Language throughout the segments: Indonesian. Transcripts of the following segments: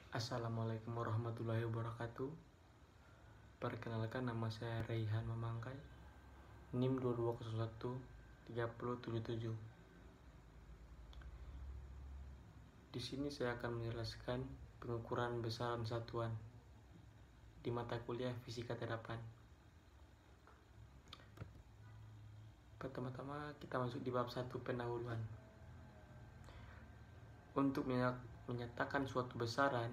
Assalamualaikum warahmatullahi wabarakatuh. Perkenalkan, nama saya Raihan Mamangkai, NIM 2201 3077. Di sini saya akan menjelaskan pengukuran besaran satuan di mata kuliah Fisika Terapan. Pertama-tama kita masuk di bab 1 pendahuluan. Untuk menyatakan suatu besaran,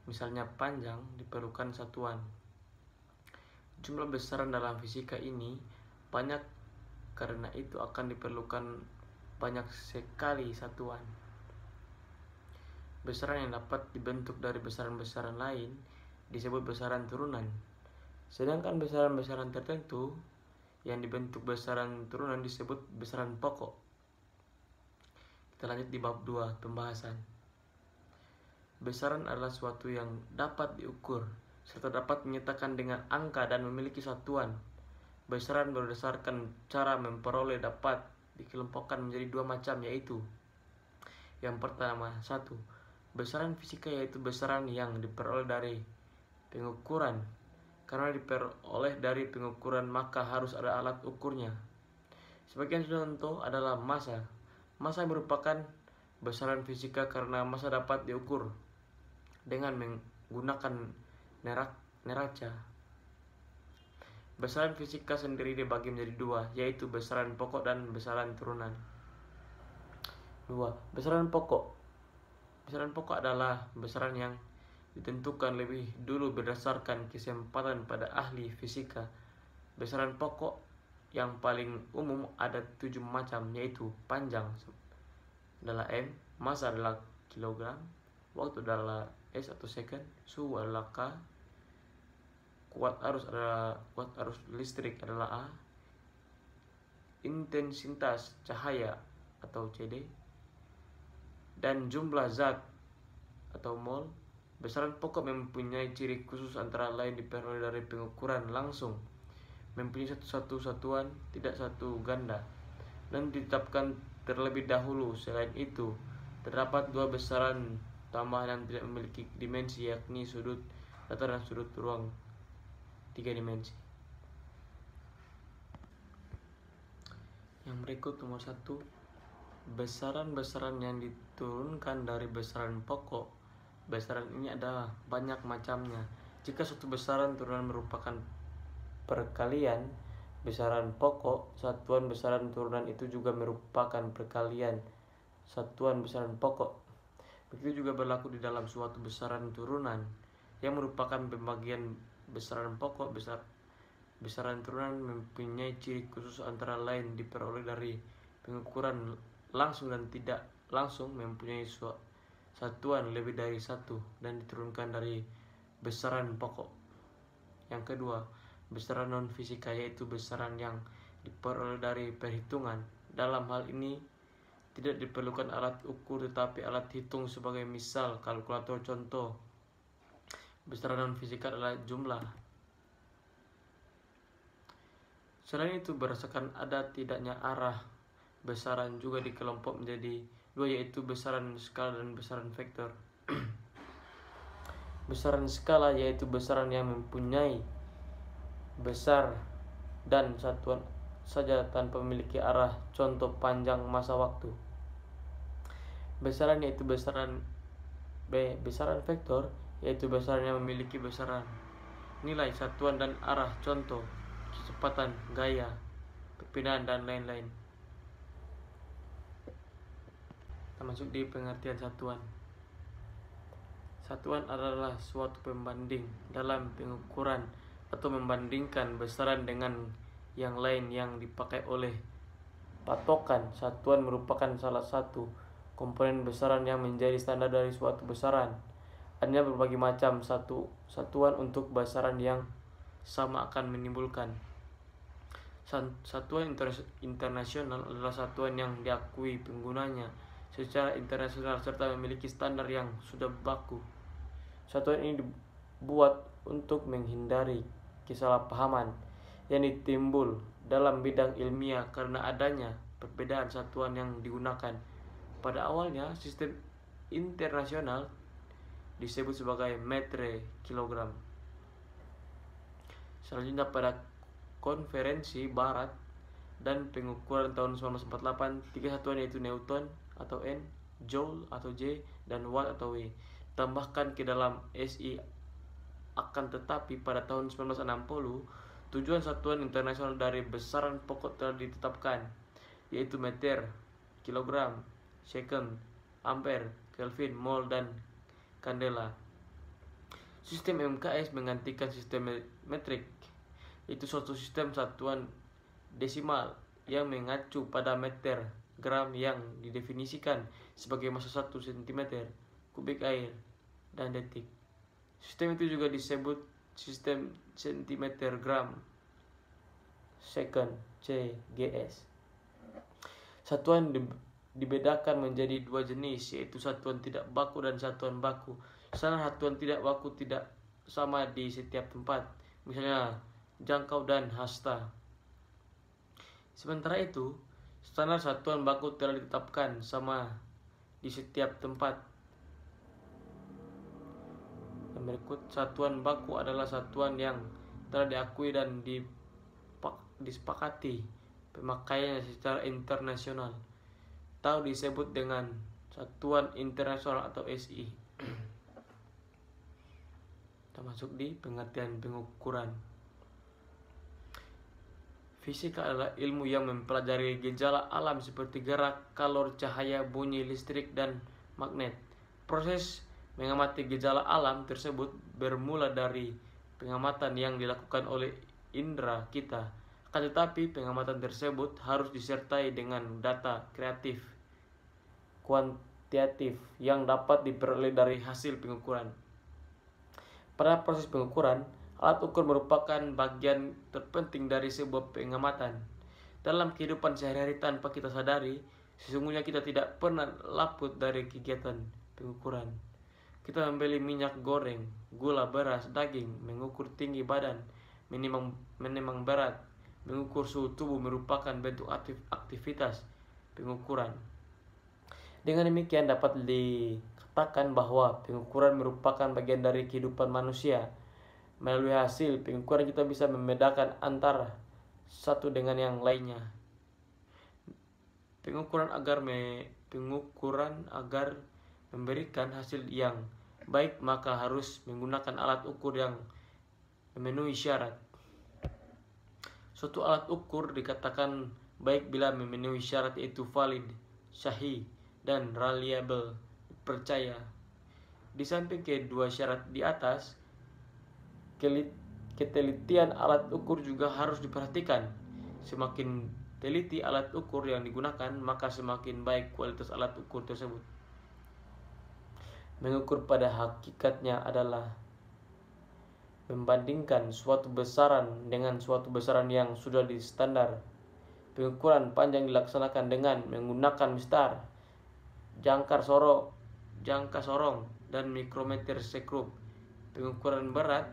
misalnya panjang, diperlukan satuan. Jumlah besaran dalam fisika ini banyak, karena itu akan diperlukan banyak sekali satuan. Besaran yang dapat dibentuk dari besaran-besaran lain disebut besaran turunan. Sedangkan besaran-besaran tertentu yang dibentuk besaran turunan disebut besaran pokok. Kita lanjut di bab 2, pembahasan. Besaran adalah suatu yang dapat diukur serta dapat menyatakan dengan angka dan memiliki satuan. Besaran berdasarkan cara memperoleh dapat dikelompokkan menjadi dua macam, yaitu yang pertama, 1. Besaran fisika, yaitu besaran yang diperoleh dari pengukuran. Karena diperoleh dari pengukuran, maka harus ada alat ukurnya. Sebagian contoh adalah massa. Massa merupakan besaran fisika karena massa dapat diukur dengan menggunakan neraca. Besaran fisika sendiri dibagi menjadi dua, yaitu besaran pokok dan besaran turunan. 2. Besaran pokok. Besaran pokok adalah besaran yang ditentukan lebih dulu berdasarkan kesempatan pada ahli fisika. Besaran pokok yang paling umum ada 7 macam, yaitu panjang adalah M, massa adalah kilogram, waktu adalah S atau second, suhu adalah K, kuat arus listrik adalah A, intensitas cahaya atau CD, dan jumlah zat atau mol. Besaran pokok mempunyai ciri khusus, antara lain diperoleh dari pengukuran langsung, mempunyai satu satuan, tidak satu ganda, dan ditetapkan terlebih dahulu. Selain itu, terdapat dua besaran tambahan yang tidak memiliki dimensi, yakni sudut datar dan sudut ruang 3 dimensi. Yang berikut, nomor 1, besaran-besaran yang diturunkan dari besaran pokok. Besaran ini adalah banyak macamnya. Jika suatu besaran turunan merupakan perkalian besaran pokok, satuan besaran turunan itu juga merupakan perkalian satuan besaran pokok. Begitu juga berlaku di dalam suatu besaran turunan yang merupakan pembagian besaran pokok. Besaran turunan mempunyai ciri khusus, antara lain diperoleh dari pengukuran langsung dan tidak langsung, mempunyai satuan lebih dari satu, dan diturunkan dari besaran pokok. Yang kedua, besaran non-fisika, yaitu besaran yang diperoleh dari perhitungan. Dalam hal ini tidak diperlukan alat ukur tetapi alat hitung, sebagai misal kalkulator. Contoh besaran non-fisika adalah jumlah. Selain itu, berdasarkan ada tidaknya arah, besaran juga dikelompok menjadi dua, yaitu besaran skala dan besaran vektor. Besaran skala yaitu besaran yang mempunyai besar dan satuan saja tanpa memiliki arah, contoh panjang masa waktu. Besaran yaitu besaran vektor yaitu besaran yang memiliki besaran, nilai, satuan dan arah, contoh kecepatan, gaya, perpindahan, dan lain-lain. Kita masuk di pengertian satuan. Satuan adalah suatu pembanding dalam pengukuran atau membandingkan besaran dengan yang lain yang dipakai oleh patokan. Satuan merupakan salah satu komponen besaran yang menjadi standar dari suatu besaran. Ada berbagai macam satuan untuk besaran yang sama akan menimbulkan. Satuan internasional adalah satuan yang diakui penggunanya secara internasional serta memiliki standar yang sudah baku. Satuan ini dibuat untuk menghindari kesalahpahaman yang ditimbul dalam bidang ilmiah karena adanya perbedaan satuan yang digunakan. Pada awalnya, sistem internasional disebut sebagai metre kilogram. Selanjutnya pada konferensi barat dan pengukuran tahun 1948, 3 satuan yaitu Newton atau N, Joule atau J, dan Watt atau W tambahkan ke dalam SI. Akan tetapi pada tahun 1960 tujuan satuan internasional dari besaran pokok telah ditetapkan, yaitu meter, kilogram, second, ampere, kelvin, mol, dan kandela. Sistem MKS menggantikan sistem metrik, yaitu suatu sistem satuan desimal yang mengacu pada meter, gram yang didefinisikan sebagai massa 1 cm kubik air, dan detik. Sistem itu juga disebut sistem centimeter gram second CGS. Satuan dibedakan menjadi dua jenis, yaitu satuan tidak baku dan satuan baku. Standar satuan tidak baku tidak sama di setiap tempat, misalnya jangkau dan hasta. Sementara itu, standar satuan baku telah ditetapkan sama di setiap tempat. Yang berikut, satuan baku adalah satuan yang telah diakui dan disepakati pemakaiannya secara internasional, atau disebut dengan satuan internasional atau SI. Kita masuk di pengertian pengukuran. Fisika adalah ilmu yang mempelajari gejala alam seperti gerak, kalor, cahaya, bunyi, listrik, dan magnet. Proses mengamati gejala alam tersebut bermula dari pengamatan yang dilakukan oleh indera kita. Akan tetapi pengamatan tersebut harus disertai dengan data kreatif, kuantitatif yang dapat diperoleh dari hasil pengukuran. Pada proses pengukuran, alat ukur merupakan bagian terpenting dari sebuah pengamatan. Dalam kehidupan sehari-hari tanpa kita sadari, sesungguhnya kita tidak pernah laput dari kegiatan pengukuran. Kita membeli minyak goreng, gula, beras, daging, mengukur tinggi badan, menimang berat, mengukur suhu tubuh merupakan bentuk aktivitas pengukuran. Dengan demikian dapat dikatakan bahwa pengukuran merupakan bagian dari kehidupan manusia. Melalui hasil pengukuran kita bisa membedakan antara satu dengan yang lainnya. Pengukuran agar memberikan hasil yang baik, maka harus menggunakan alat ukur yang memenuhi syarat. Suatu alat ukur dikatakan baik bila memenuhi syarat, yaitu valid, sahih, dan reliable, dipercaya. Di samping kedua syarat di atas, ketelitian alat ukur juga harus diperhatikan. Semakin teliti alat ukur yang digunakan, maka semakin baik kualitas alat ukur tersebut. Mengukur pada hakikatnya adalah membandingkan suatu besaran dengan suatu besaran yang sudah distandar. Pengukuran panjang dilaksanakan dengan menggunakan mistar, jangka sorong, dan mikrometer sekrup. Pengukuran berat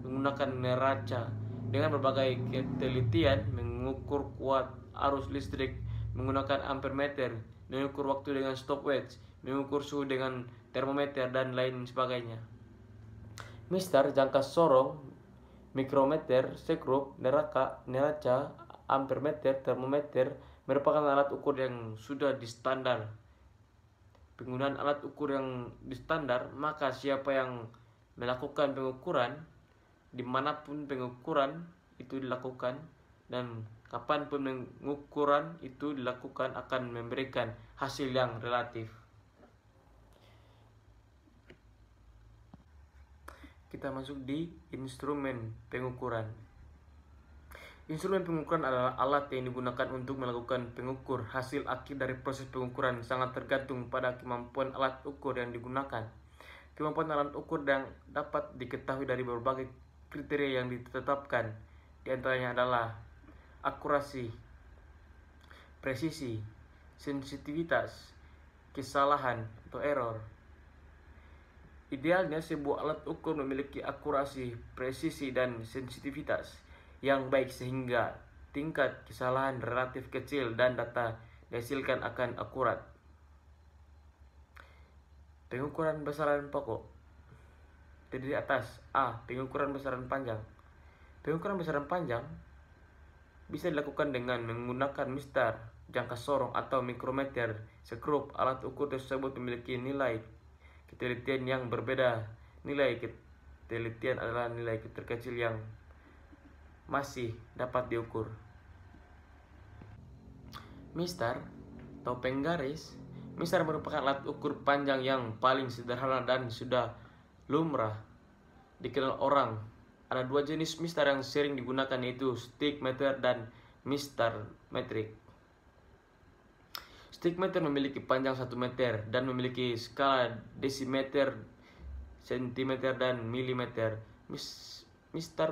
menggunakan neraca dengan berbagai ketelitian, mengukur kuat arus listrik menggunakan ampermeter, mengukur waktu dengan stopwatch, mengukur suhu dengan termometer, dan lain sebagainya. Mistar, jangka sorong, mikrometer, sekrup, neraca, ampermeter, termometer merupakan alat ukur yang sudah distandar. Penggunaan alat ukur yang distandar, maka siapa yang melakukan pengukuran, dimanapun pengukuran itu dilakukan, dan kapanpun pengukuran itu dilakukan akan memberikan hasil yang relatif. Kita masuk di instrumen pengukuran. Instrumen pengukuran adalah alat yang digunakan untuk melakukan pengukur. Hasil akhir dari proses pengukuran sangat tergantung pada kemampuan alat ukur yang digunakan. Kemampuan alat ukur yang dapat diketahui dari berbagai kriteria yang ditetapkan. Di antaranya adalah akurasi, presisi, sensitivitas, kesalahan atau error. Idealnya sebuah alat ukur memiliki akurasi, presisi, dan sensitivitas yang baik sehingga tingkat kesalahan relatif kecil dan data dihasilkan akan akurat. Pengukuran besaran pokok. terdiri atas A. Pengukuran besaran panjang. Pengukuran besaran panjang bisa dilakukan dengan menggunakan mistar, jangka sorong, atau mikrometer. Sekrup alat ukur tersebut memiliki nilai ketelitian yang berbeda. Nilai ketelitian adalah nilai terkecil yang masih dapat diukur. Mistar atau penggaris. Mistar merupakan alat ukur panjang yang paling sederhana dan sudah lumrah dikenal orang. Ada dua jenis mistar yang sering digunakan, yaitu stick meter dan mistar metrik. Stick meter memiliki panjang 1 meter dan memiliki skala desimeter, sentimeter, dan milimeter. Mistar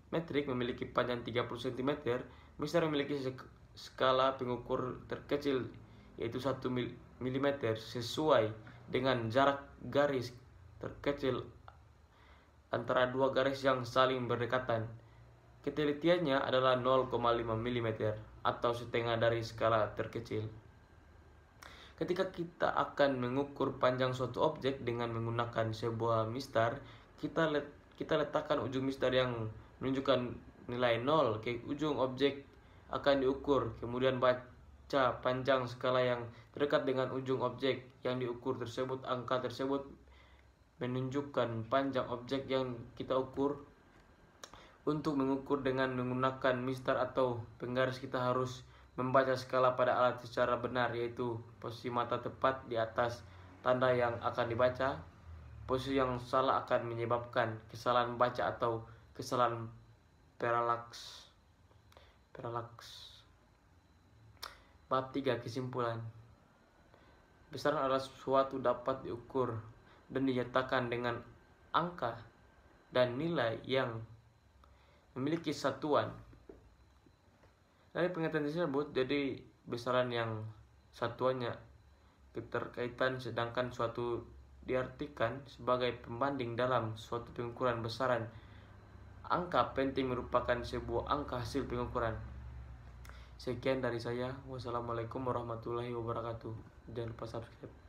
metrik memiliki panjang 30 cm. Mistar memiliki skala pengukur terkecil, yaitu 1 mm, sesuai dengan jarak garis terkecil antara dua garis yang saling berdekatan. Ketelitiannya adalah 0,5 mm atau setengah dari skala terkecil. Ketika kita akan mengukur panjang suatu objek dengan menggunakan sebuah mistar, kita letakkan ujung mistar yang menunjukkan nilai 0 ke ujung objek akan diukur, kemudian baca panjang skala yang terdekat dengan ujung objek yang diukur tersebut. Angka tersebut menunjukkan panjang objek yang kita ukur. Untuk mengukur dengan menggunakan mistar atau penggaris, kita harus membaca skala pada alat secara benar, yaitu posisi mata tepat di atas tanda yang akan dibaca. Posisi yang salah akan menyebabkan kesalahan baca atau kesalahan paralaks. Bab 3. Kesimpulan. Besaran adalah sesuatu dapat diukur dan dinyatakan dengan angka dan nilai yang memiliki satuan. Dari pengertian tersebut, jadi besaran yang satuannya keterkaitan, sedangkan suatu diartikan sebagai pembanding dalam suatu pengukuran besaran. Angka penting merupakan sebuah angka hasil pengukuran. Sekian dari saya. Wassalamualaikum warahmatullahi wabarakatuh. Jangan lupa subscribe.